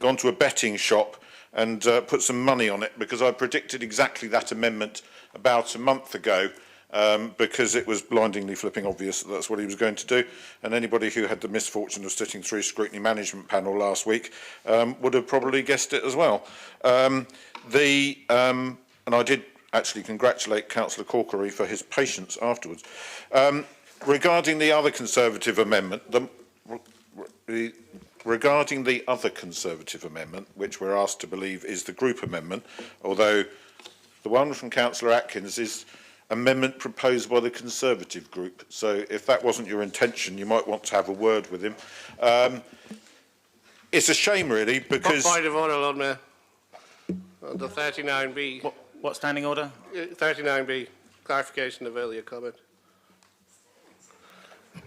gone to a betting shop and put some money on it, because I predicted exactly that amendment about a month ago, because it was blindingly flipping obvious that that's what he was going to do. And anybody who had the misfortune of sitting through Scrutiny Management Panel last week would have probably guessed it as well. And I did actually congratulate Councillor Corkery for his patience afterwards. Regarding the other Conservative amendment, regarding the other Conservative amendment, which we're asked to believe is the group amendment, although the one from Councillor Atkins is amendment proposed by the Conservative group. So if that wasn't your intention, you might want to have a word with him. It's a shame, really, because... Point of order, Lord Mayor. Under 39B. What standing order? 39B. Clarification of earlier comment.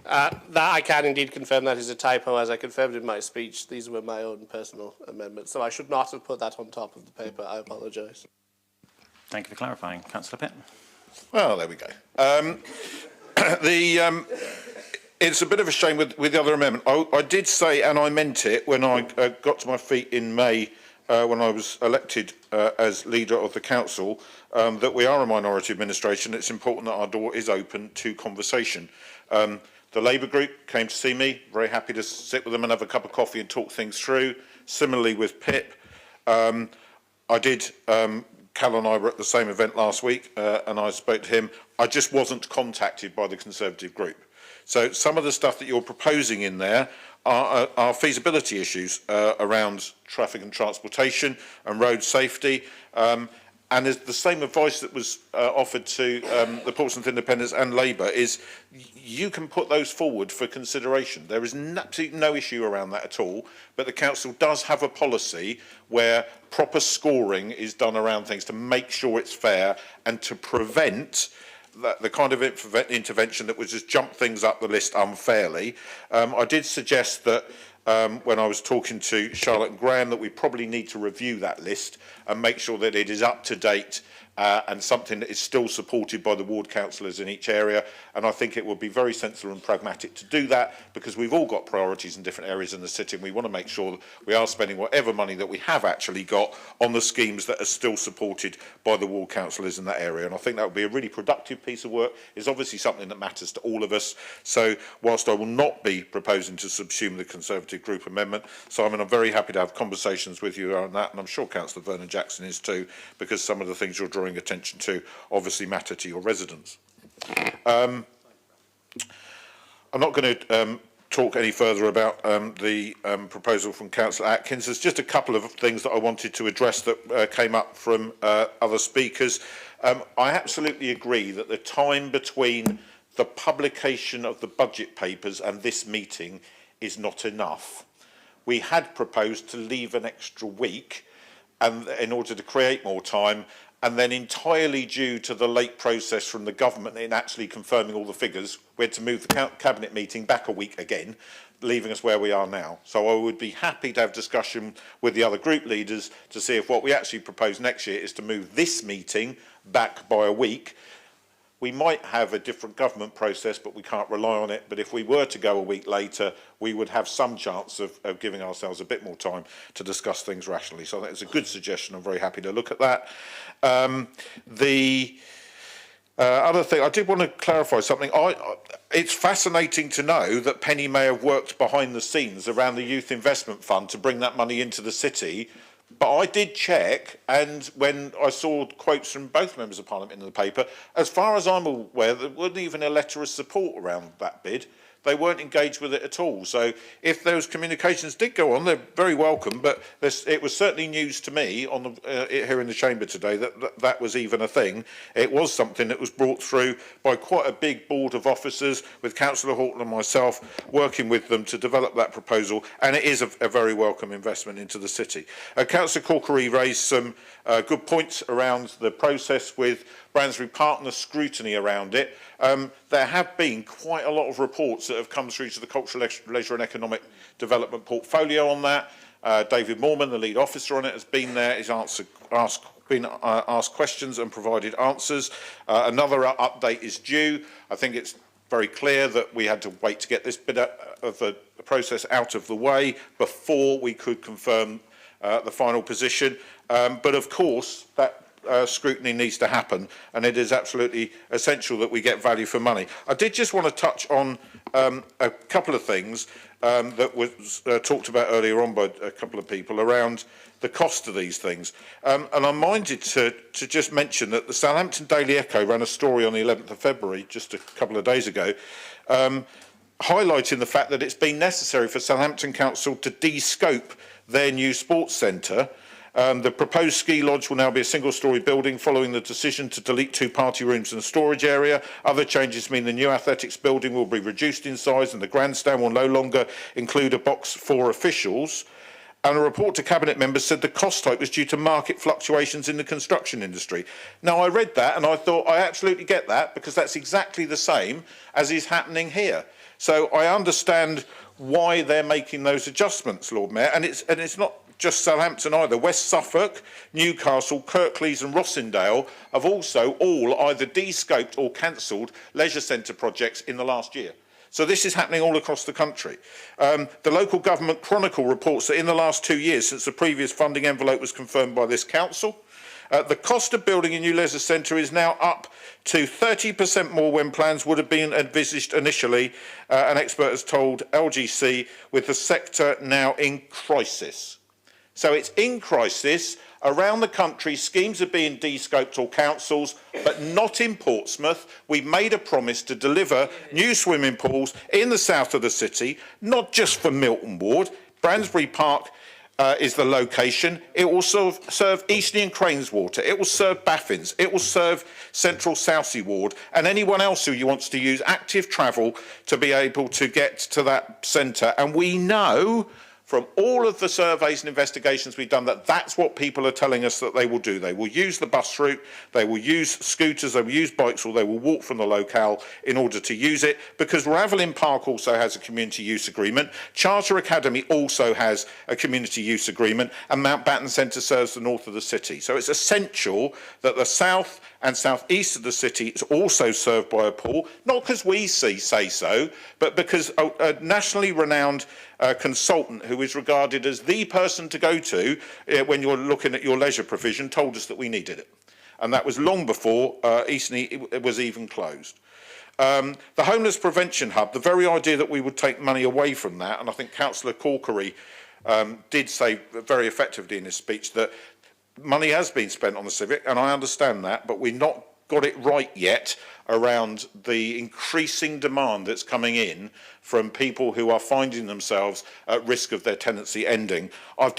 That I can indeed confirm that is a typo, as I confirmed in my speech. These were my own personal amendments, so I should not have put that on top of the paper. I apologise. Thank you for clarifying. Councillor Pitt. Well, there we go. It's a bit of a shame with the other amendment. I did say, and I meant it, when I got to my feet in May, when I was elected as leader of the council, that we are a minority administration. It's important that our door is open to conversation. The Labour group came to see me, very happy to sit with them and have a cup of coffee and talk things through. Similarly with Pip, I did, Cal and I were at the same event last week, and I spoke to him. I just wasn't contacted by the Conservative group. So some of the stuff that you're proposing in there are feasibility issues around traffic and transportation and road safety. And there's the same advice that was offered to the Portsmouth Independents and Labour is you can put those forward for consideration. There is absolutely no issue around that at all, but the council does have a policy where proper scoring is done around things to make sure it's fair and to prevent the kind of intervention that would just jump things up the list unfairly. I did suggest that when I was talking to Charlotte and Graham that we probably need to review that list and make sure that it is up to date and something that is still supported by the ward councillors in each area. And I think it would be very sensible and pragmatic to do that, because we've all got priorities in different areas in the city, and we want to make sure that we are spending whatever money that we have actually got on the schemes that are still supported by the ward councillors in that area. And I think that would be a really productive piece of work. It's obviously something that matters to all of us. So whilst I will not be proposing to subsume the Conservative group amendment, Simon, I'm very happy to have conversations with you on that, and I'm sure Councillor Vernon Jackson is too, because some of the things you're drawing attention to obviously matter to your residents. I'm not going to talk any further about the proposal from Councillor Atkins. There's just a couple of things that I wanted to address that came up from other speakers. I absolutely agree that the time between the publication of the budget papers and this meeting is not enough. We had proposed to leave an extra week and in order to create more time, and then entirely due to the late process from the government in actually confirming all the figures, we had to move the cabinet meeting back a week again, leaving us where we are now. So I would be happy to have discussion with the other group leaders to see if what we actually propose next year is to move this meeting back by a week. We might have a different government process, but we can't rely on it. But if we were to go a week later, we would have some chance of giving ourselves a bit more time to discuss things rationally. So I think it's a good suggestion. I'm very happy to look at that. Other thing, I did want to clarify something. It's fascinating to know that Penny may have worked behind the scenes around the Youth Investment Fund to bring that money into the city. But I did check, and when I saw quotes from both members of Parliament in the paper, as far as I'm aware, there wasn't even a letter of support around that bid. They weren't engaged with it at all. So if those communications did go on, they're very welcome. But it was certainly news to me on the, here in the chamber today that was even a thing. It was something that was brought through by quite a big board of officers with Councillor Horton and myself working with them to develop that proposal. And it is a very welcome investment into the city. Councillor Corkery raised some good points around the process with Bransbury Partner scrutiny around it. There have been quite a lot of reports that have come through to the Cultural, Leisure and Economic Development portfolio on that. David Moorman, the lead officer on it, has been there. He's been asked questions and provided answers. Another update is due. I think it's very clear that we had to wait to get this bit of the process out of the way before we could confirm the final position. But of course, that scrutiny needs to happen, and it is absolutely essential that we get value for money. I did just want to touch on a couple of things that was talked about earlier on by a couple of people around the cost of these things. And I'm minded to just mention that the Southampton Daily Echo ran a story on the 11th of February, just a couple of days ago, highlighting the fact that it's been necessary for Southampton Council to de-scope their new sports centre. The proposed ski lodge will now be a single-storey building following the decision to delete 2 party rooms and a storage area. Other changes mean the new athletics building will be reduced in size and the grandstand will no longer include a box for officials. And a report to Cabinet members said the cost hike was due to market fluctuations in the construction industry. Now, I read that and I thought, I absolutely get that, because that's exactly the same as is happening here. So I understand why they're making those adjustments, Lord Mayor, and it's not just Southampton either. West Suffolk, Newcastle, Kirklees and Rossendale have also all either de-scoped or cancelled leisure centre projects in the last year. So this is happening all across the country. The Local Government Chronicle reports that in the last 2 years, since the previous funding envelope was confirmed by this council, the cost of building a new leisure centre is now up to 30% more when plans would have been envisaged initially, an expert has told LGC, with the sector now in crisis. So it's in crisis. Around the country, schemes are being de-scoped or councils, but not in Portsmouth. We've made a promise to deliver new swimming pools in the south of the city, not just for Milton Ward. Bransbury Park is the location. It will serve Eastleigh and Craneswater. It will serve Baffins. It will serve Central Southsea Ward and anyone else who wants to use active travel to be able to get to that centre. And we know from all of the surveys and investigations we've done that that's what people are telling us that they will do. They will use the bus route, they will use scooters, they will use bikes, or they will walk from the locale in order to use it, because Ravelin Park also has a community use agreement, Charter Academy also has a community use agreement, and Mountbatten Centre serves the north of the city. So it's essential that the south and south-east of the city is also served by a pool, not because we say so, but because a nationally renowned consultant who is regarded as the person to go to when you're looking at your leisure provision told us that we needed it. And that was long before Eastleigh was even closed. The Homeless Prevention Hub, the very idea that we would take money away from that, and I think Councillor Corkery did say very effectively in his speech that money has been spent on the Civic, and I understand that, but we've not got it right yet around the increasing demand that's coming in from people who are finding themselves at risk of their tenancy ending. I've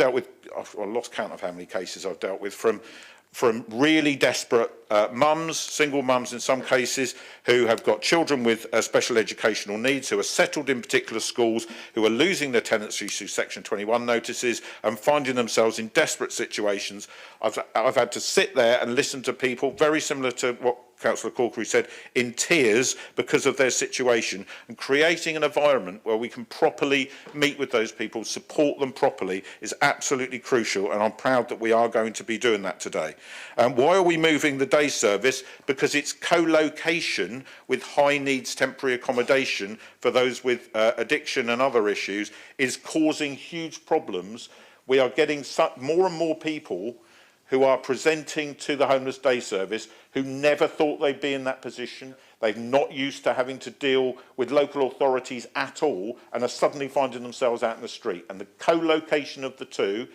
lost count of how many cases I've dealt with from really desperate mums, single mums in some cases, who have got children with special educational needs, who are settled in particular schools, who are losing their tenancy through Section 21 notices and finding themselves in desperate situations. I've had to sit there and listen to people, very similar to what Councillor Corkery said, in tears because of their situation, and creating an environment where we can properly meet with those people, support them properly, is absolutely crucial, and I'm proud that we are going to be doing that today. Why are we moving the day service? Because it's co-location with high needs temporary accommodation for those with addiction and other issues is causing huge problems. We are getting more and more people who are presenting to the Homeless Day Service who never thought they'd be in that position. They're not used to having to deal with local authorities at all and are suddenly finding themselves out in the street. And the co-location of the two,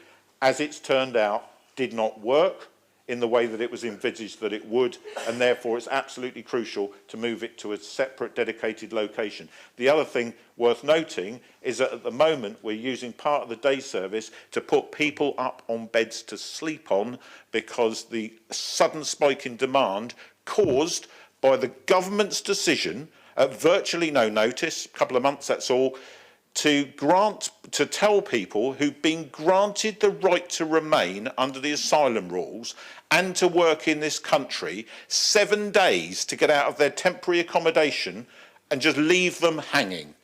as it's turned out, did not work in the way that it was envisaged that it would, and therefore it's absolutely crucial to move it to a separate dedicated location. The other thing worth noting is that at the moment we're using part of the day service to put people up on beds to sleep on because the sudden spike in demand caused by the government's decision at virtually no notice, a couple of months that's all, to tell people who've been granted the right to remain under the asylum rules and to work in this country 7 days to get out of their temporary accommodation and just leave them hanging.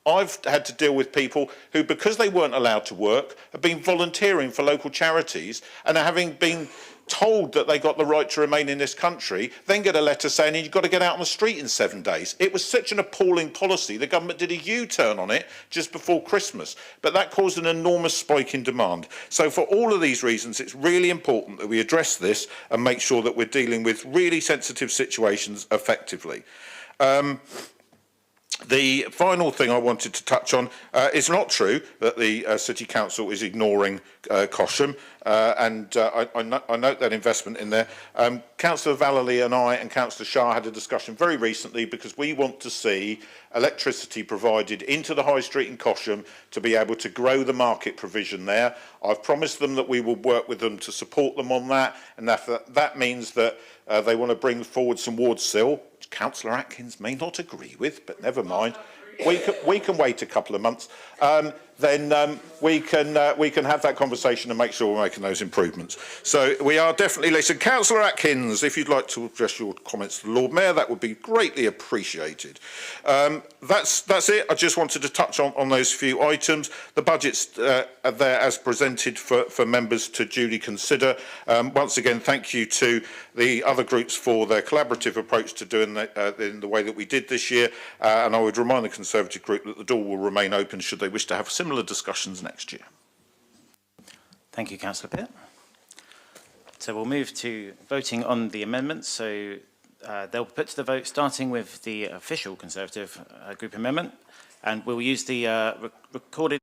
I've had to deal with people who, because they weren't allowed to work, have been volunteering for local charities and having been told that they got the right to remain in this country, then get a letter saying you've got to get out on the street in 7 days. It was such an appalling policy. The government did a U-turn on it just before Christmas, but that caused an enormous spike in demand. So for all of these reasons, it's really important that we address this and make sure that we're dealing with really sensitive situations effectively. The final thing I wanted to touch on, it's not true that the City Council is ignoring Cosham, and I note that investment in there. Councillor Vallely and I and Councillor Shah had a discussion very recently because we want to see electricity provided into the High Street in Cosham to be able to grow the market provision there. I've promised them that we will work with them to support them on that, and that means that they want to bring forward some ward sill, which Councillor Atkins may not agree with, but never mind. We can wait a couple of months. Then we can have that conversation and make sure we're making those improvements. So we are definitely listening. Councillor Atkins, if you'd like to address your comments to the Lord Mayor, that would be greatly appreciated. That's it. I just wanted to touch on those few items. The budget's are there as presented for members to duly consider. Once again, thank you to the other groups for their collaborative approach to doing that in the way that we did this year. And I would remind the Conservative group that the door will remain open should they wish to have similar discussions next year. Thank you, Councillor Pitt. So we'll move to voting on the amendments. So they'll put to the vote, starting with the official Conservative group amendment, and we'll use the recorded